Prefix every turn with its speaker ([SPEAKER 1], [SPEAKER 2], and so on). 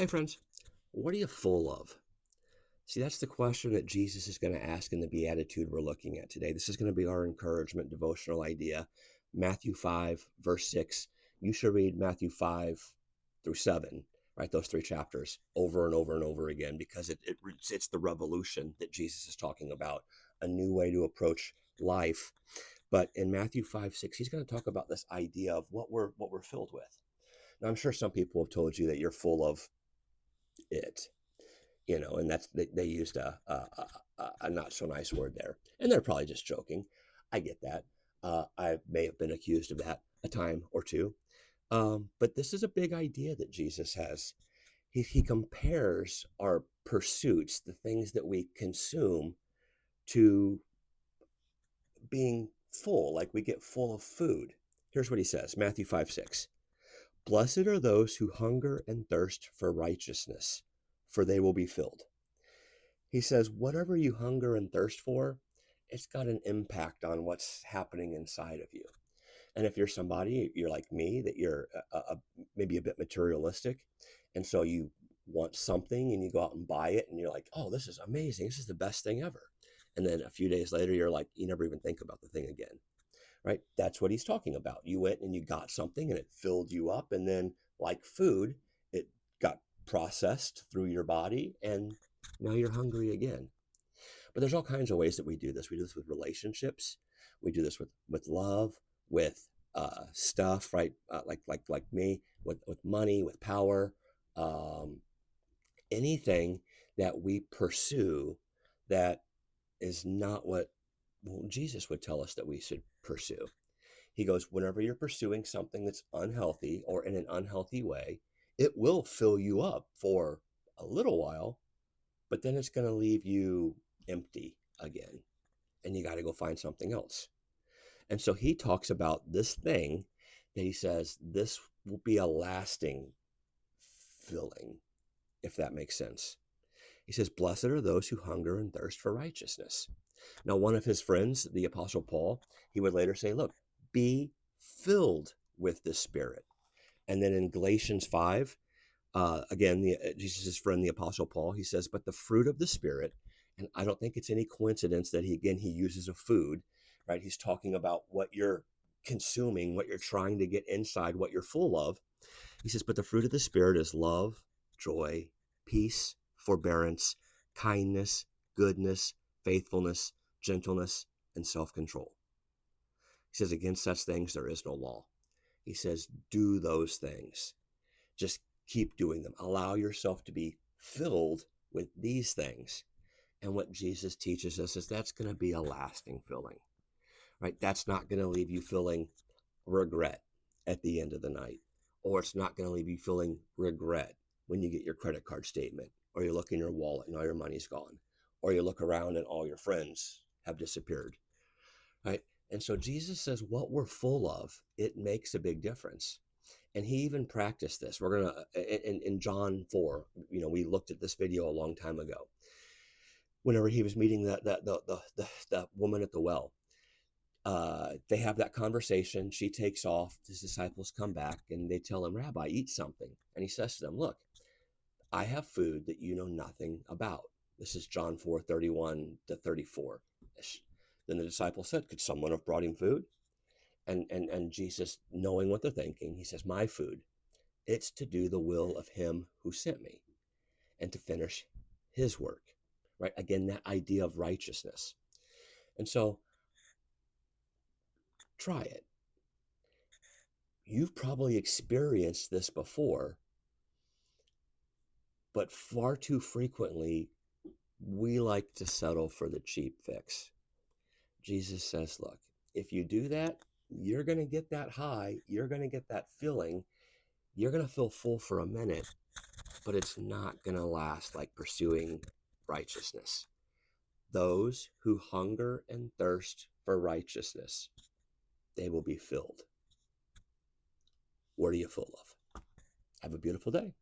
[SPEAKER 1] Hey, friends, what are you full of? See, that's the question that Jesus is going to ask in the Beatitude we're looking at today. This is going to be our encouragement devotional idea. Matthew 5, verse 6. You should read Matthew 5 through 7, right? Those three chapters over and over and over again because it's the revolution that Jesus is talking about, a new way to approach life. But in Matthew 5, 6, he's going to talk about this idea of what we're filled with. Now, I'm sure some people have told you that you're full of it, and that's they used a not so nice word there, and they're probably just joking. I get that. I may have been accused of that a time or two, but this is a big idea that Jesus has. He compares our pursuits, the things that we consume, to being full, like we get full of food. Here's what he says, Matthew 5, 6. Blessed are those who hunger and thirst for righteousness, for they will be filled. He says, whatever you hunger and thirst for, it's got an impact on what's happening inside of you. And if you're somebody, you're like me, that you're maybe a bit materialistic, and so you want something and you go out and buy it, and you're like, oh, this is amazing. This is the best thing ever. And then a few days later, you're like, you never even think about the thing again, right? That's what he's talking about. You went and you got something and it filled you up. And then, like food, it got processed through your body and now you're hungry again. But there's all kinds of ways that we do this. We do this with relationships. We do this with love, with stuff, right? Like me, with money, with power, um, anything that we pursue that is not what Jesus would tell us that we should pursue. He goes, whenever you're pursuing something that's unhealthy or in an unhealthy way, it will fill you up for a little while, but then it's going to leave you empty again. And you got to go find something else. And so he talks about this thing that he says, this will be a lasting filling, if that makes sense. He says, blessed are those who hunger and thirst for righteousness. Now, one of his friends, the Apostle Paul, he would later say, look, be filled with the Spirit. And then in Galatians 5, again, Jesus' friend, the Apostle Paul, he says, but the fruit of the Spirit, and I don't think it's any coincidence that he uses a food, right? He's talking about what you're consuming, what you're trying to get inside, what you're full of. He says, but the fruit of the Spirit is love, joy, peace, forbearance, kindness, goodness, faithfulness, gentleness, and self-control. He says, against such things there is no law. He says, do those things. Just keep doing them. Allow yourself to be filled with these things. And what Jesus teaches us is that's going to be a lasting filling, right? That's not going to leave you feeling regret at the end of the night, or it's not going to leave you feeling regret when you get your credit card statement, or you look in your wallet and all your money's gone, or you look around and all your friends have disappeared, right? And so Jesus says what we're full of, it makes a big difference. And he even practiced this. We're going to, in John 4, we looked at this video a long time ago. Whenever he was meeting the woman at the well, they have that conversation. She takes off. His disciples come back and they tell him, Rabbi, eat something. And he says to them, look, I have food that you know nothing about. This is John 4:31-34. Then the disciple said, could someone have brought him food? And Jesus, knowing what they're thinking, he says, my food, it's to do the will of him who sent me and to finish his work, right? Again, that idea of righteousness. And so try it. You've probably experienced this before, but far too frequently, we like to settle for the cheap fix. Jesus says, look, if you do that, you're going to get that high. You're going to get that feeling. You're going to feel full for a minute, but it's not going to last like pursuing righteousness. Those who hunger and thirst for righteousness, they will be filled. What are you full of? Have a beautiful day.